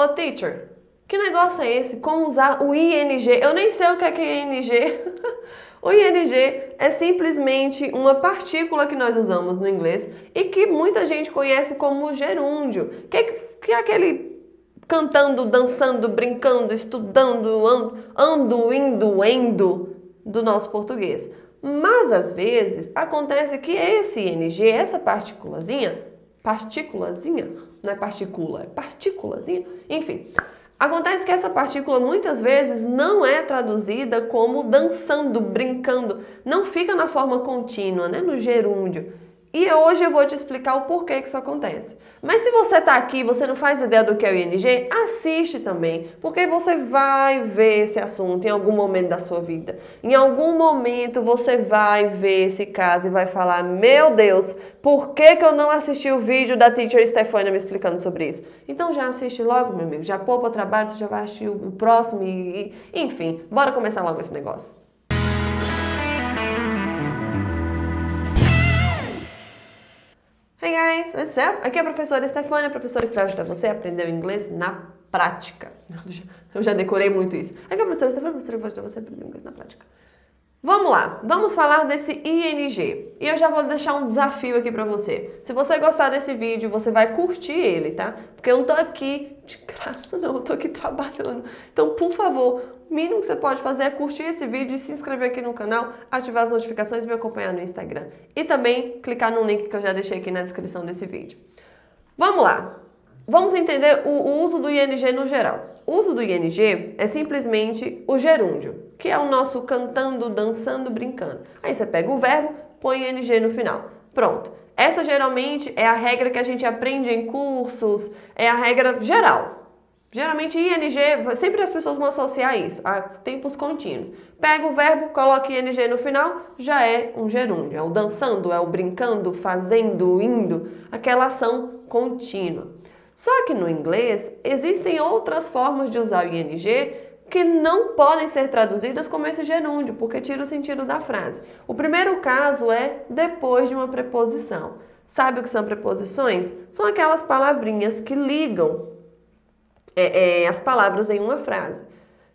Ô teacher, que negócio é esse? Como usar o ing? Eu nem sei o que é ing. O ing é simplesmente uma partícula que nós usamos no inglês e que muita gente conhece como gerúndio, que é aquele cantando, dançando, brincando, estudando, ando, indo, endo do nosso português. Mas às vezes acontece que esse ing, essa partículazinha, não é partícula, é partículazinha, enfim. Acontece que essa partícula muitas vezes não é traduzida como dançando, brincando, não fica na forma contínua, né, no gerúndio. E hoje eu vou te explicar o porquê que isso acontece. Mas se você está aqui e você não faz ideia do que é o ing, assiste também, porque você vai ver esse assunto em algum momento da sua vida. Em algum momento você vai ver esse caso e vai falar, meu Deus, por que eu não assisti o vídeo da teacher Stefania me explicando sobre isso? Então já assiste logo, meu amigo, já poupa trabalho, você já vai assistir o próximo enfim, bora começar logo esse negócio. Hey guys, what's up? Aqui é a professora Stefania, professora que vai ajudar você a aprender o inglês na prática. Eu já decorei muito isso. Aqui é a professora Stefania, professora que vai ajudar você a aprender o inglês na prática. Vamos lá, vamos falar desse ing. E eu já vou deixar um desafio aqui pra você. Se você gostar desse vídeo, você vai curtir ele, tá? Porque eu não tô aqui de graça, não, eu tô aqui trabalhando. Então, por favor, o mínimo que você pode fazer é curtir esse vídeo e se inscrever aqui no canal, ativar as notificações e me acompanhar no Instagram. E também clicar no link que eu já deixei aqui na descrição desse vídeo. Vamos lá! Vamos entender o uso do ing no geral. O uso do ing é simplesmente o gerúndio, que é o nosso cantando, dançando, brincando. Aí você pega o verbo, põe ing no final. Pronto. Essa geralmente é a regra que a gente aprende em cursos, é a regra geral. Geralmente ing, sempre as pessoas vão associar isso a tempos contínuos. Pega o verbo, coloca ing no final, já é um gerúndio. É o dançando, é o brincando, fazendo, indo, aquela ação contínua. Só que no inglês existem outras formas de usar o ing que não podem ser traduzidas como esse gerúndio, porque tira o sentido da frase. O primeiro caso é depois de uma preposição. Sabe o que são preposições? São aquelas palavrinhas que ligam as palavras em uma frase.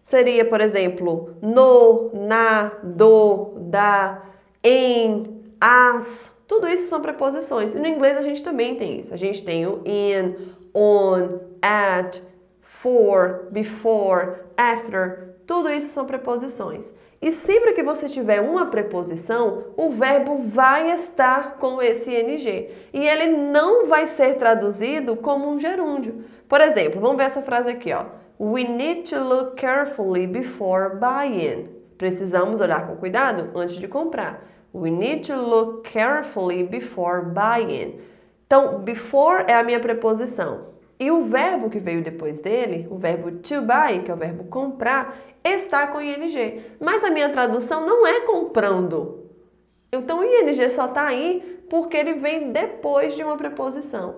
Seria, por exemplo, no, na, do, da, em, as. Tudo isso são preposições. E no inglês a gente também tem isso. A gente tem o in, on, at, for, before, after. Tudo isso são preposições. E sempre que você tiver uma preposição, o verbo vai estar com esse ing. E ele não vai ser traduzido como um gerúndio. Por exemplo, vamos ver essa frase aqui, ó. We need to look carefully before buying. Precisamos olhar com cuidado antes de comprar. We need to look carefully before buying. Então, before é a minha preposição. E o verbo que veio depois dele, o verbo to buy, que é o verbo comprar, está com ing. Mas a minha tradução não é comprando. Então, o ing só está aí porque ele vem depois de uma preposição.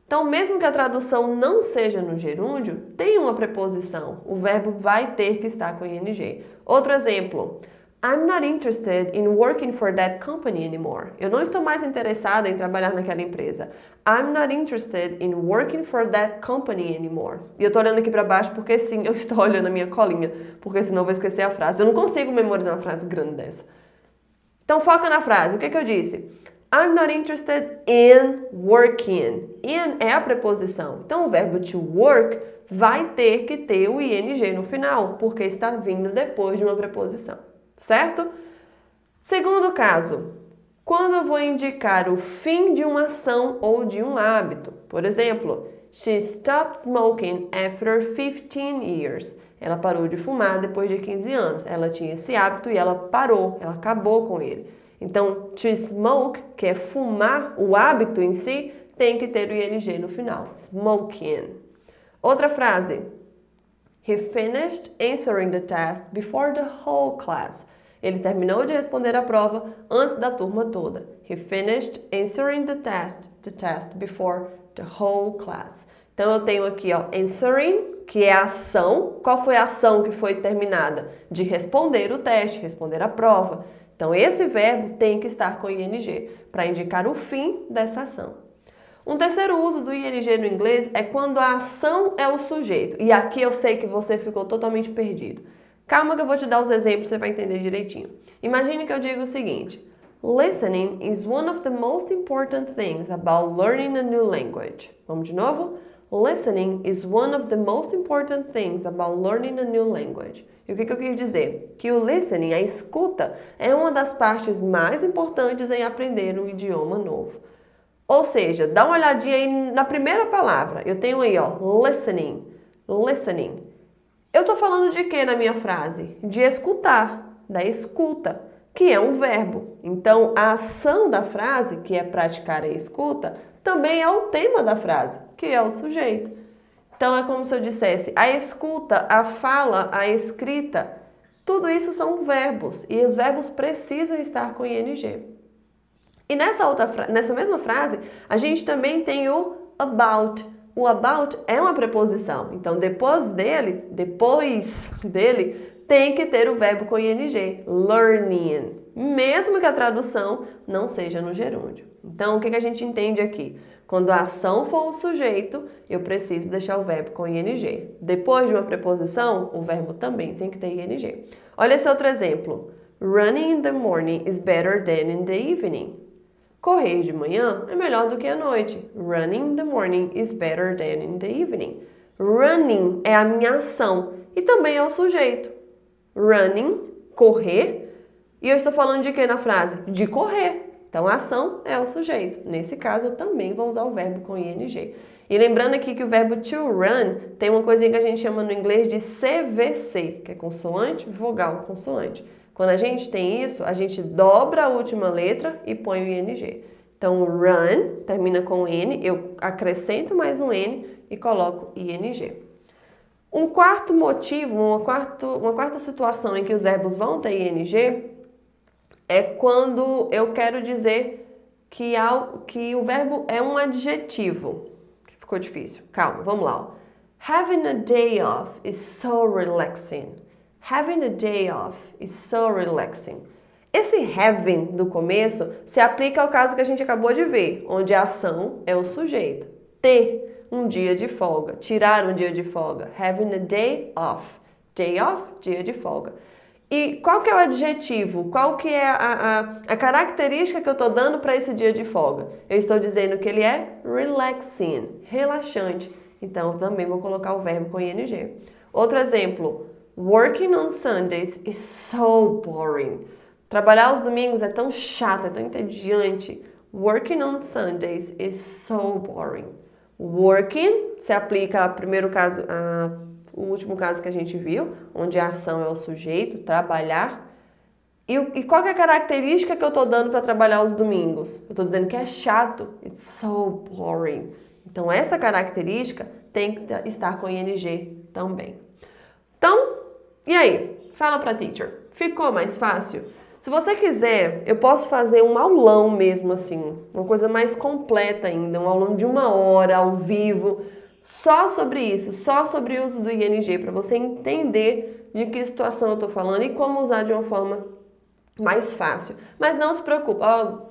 Então, mesmo que a tradução não seja no gerúndio, tem uma preposição. O verbo vai ter que estar com ing. Outro exemplo. I'm not interested in working for that company anymore. Eu não estou mais interessada em trabalhar naquela empresa. I'm not interested in working for that company anymore. E eu estou olhando aqui para baixo porque sim, eu estou olhando a minha colinha, porque senão eu vou esquecer a frase. Eu não consigo memorizar uma frase grande dessa. Então foca na frase. O que eu disse? I'm not interested in working. In é a preposição. Então o verbo to work vai ter que ter o ing no final, porque está vindo depois de uma preposição. Certo? Segundo caso, quando eu vou indicar o fim de uma ação ou de um hábito. Por exemplo, she stopped smoking after 15 years. Ela parou de fumar depois de 15 anos. Ela tinha esse hábito e ela parou, ela acabou com ele. Então, to smoke, que é fumar, o hábito em si, tem que ter o ing no final. Smoking. Outra frase. He finished answering the test before the whole class. Ele terminou de responder a prova antes da turma toda. He finished answering the test before the whole class. Então eu tenho aqui, ó, answering, que é a ação. Qual foi a ação que foi terminada? De responder o teste, responder a prova. Então esse verbo tem que estar com ing para indicar o fim dessa ação. Um terceiro uso do ing no inglês é quando a ação é o sujeito. E aqui eu sei que você ficou totalmente perdido. Calma que eu vou te dar os exemplos, você vai entender direitinho. Imagine que eu digo o seguinte: Listening is one of the most important things about learning a new language. Vamos de novo? Listening is one of the most important things about learning a new language. E o que eu quis dizer? Que o listening, a escuta, é uma das partes mais importantes em aprender um idioma novo. Ou seja, dá uma olhadinha aí na primeira palavra. Eu tenho aí, ó, listening, listening. Eu tô falando de quê na minha frase? De escutar, da escuta, que é um verbo. Então, a ação da frase, que é praticar a escuta, também é o tema da frase, que é o sujeito. Então, é como se eu dissesse, a escuta, a fala, a escrita, tudo isso são verbos, e os verbos precisam estar com ing. E nessa mesma frase, a gente também tem o about. O about é uma preposição, então depois dele, tem que ter o verbo com ing, learning, mesmo que a tradução não seja no gerúndio. Então, o que a gente entende aqui? Quando a ação for o sujeito, eu preciso deixar o verbo com ing. Depois de uma preposição, o verbo também tem que ter ing. Olha esse outro exemplo. Running in the morning is better than in the evening. Correr de manhã é melhor do que à noite. Running in the morning is better than in the evening. Running é a minha ação e também é o sujeito. Running, correr. E eu estou falando de quê na frase? De correr. Então, a ação é o sujeito. Nesse caso, eu também vou usar o verbo com ing. E lembrando aqui que o verbo to run tem uma coisinha que a gente chama no inglês de CVC, que é consoante, vogal, consoante. Quando a gente tem isso, a gente dobra a última letra e põe o ing. Então, run termina com N, eu acrescento mais um N e coloco ing. Um quarto motivo, uma quarta situação em que os verbos vão ter ing é quando eu quero dizer que o verbo é um adjetivo. Ficou difícil. Calma, vamos lá. Ó. Having a day off is so relaxing. Having a day off is so relaxing. Esse having do começo se aplica ao caso que a gente acabou de ver, onde a ação é o sujeito. Ter um dia de folga, tirar um dia de folga. Having a day off. Day off, dia de folga. E qual que é o adjetivo? Qual que é a característica que eu estou dando para esse dia de folga? Eu estou dizendo que ele é relaxing, relaxante. Então, eu também vou colocar o verbo com ing. Outro exemplo. Working on Sundays is so boring. Trabalhar aos domingos é tão chato, é tão entediante. Working on Sundays is so boring. Working se aplica ao primeiro caso, o último caso que a gente viu, onde a ação é o sujeito, trabalhar. E qual que é a característica que eu estou dando para trabalhar aos domingos? Eu estou dizendo que é chato. It's so boring. Então, essa característica tem que estar com ing também. Então, e aí? Fala pra teacher. Ficou mais fácil? Se você quiser, eu posso fazer um aulão mesmo assim, uma coisa mais completa ainda, um aulão de 1 hora, ao vivo, só sobre isso, só sobre o uso do ing, para você entender de que situação eu estou falando e como usar de uma forma mais fácil. Mas não se preocupe. Ó,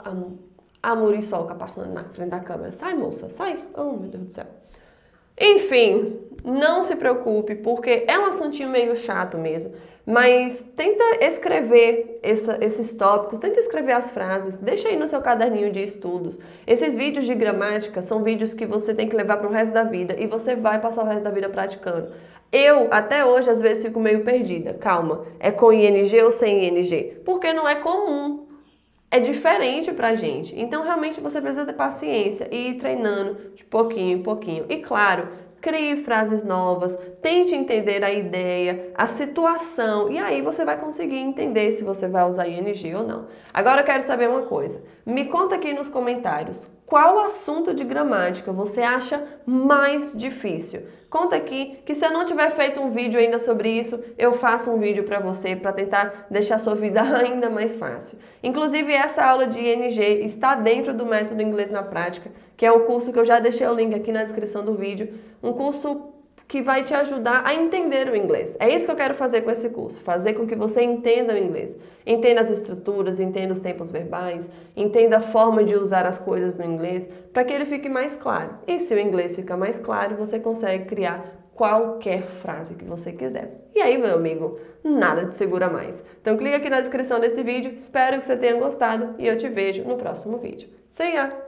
a Muriçoca passando na frente da câmera. Sai, moça, sai. Oh, meu Deus do céu. Enfim, não se preocupe, porque é um assuntinho meio chato mesmo. Mas tenta escrever esses tópicos, tenta escrever as frases, deixa aí no seu caderninho de estudos. Esses vídeos de gramática são vídeos que você tem que levar para o resto da vida e você vai passar o resto da vida praticando. Eu, até hoje, às vezes fico meio perdida. Calma, é com ing ou sem ing? Porque não é comum. É diferente pra gente. Então, realmente, você precisa ter paciência e ir treinando de pouquinho em pouquinho. E, claro, crie frases novas, tente entender a ideia, a situação, e aí você vai conseguir entender se você vai usar ing ou não. Agora, eu quero saber uma coisa. Me conta aqui nos comentários qual assunto de gramática você acha mais difícil. Conta aqui que se eu não tiver feito um vídeo ainda sobre isso, eu faço um vídeo para você para tentar deixar a sua vida ainda mais fácil. Inclusive, essa aula de ing está dentro do Método Inglês na Prática, que é o curso que eu já deixei o link aqui na descrição do vídeo. Um curso que vai te ajudar a entender o inglês. É isso que eu quero fazer com esse curso, fazer com que você entenda o inglês. Entenda as estruturas, entenda os tempos verbais, entenda a forma de usar as coisas no inglês, para que ele fique mais claro. E se o inglês fica mais claro, você consegue criar qualquer frase que você quiser. E aí, meu amigo, nada te segura mais. Então clica aqui na descrição desse vídeo, espero que você tenha gostado e eu te vejo no próximo vídeo. See ya!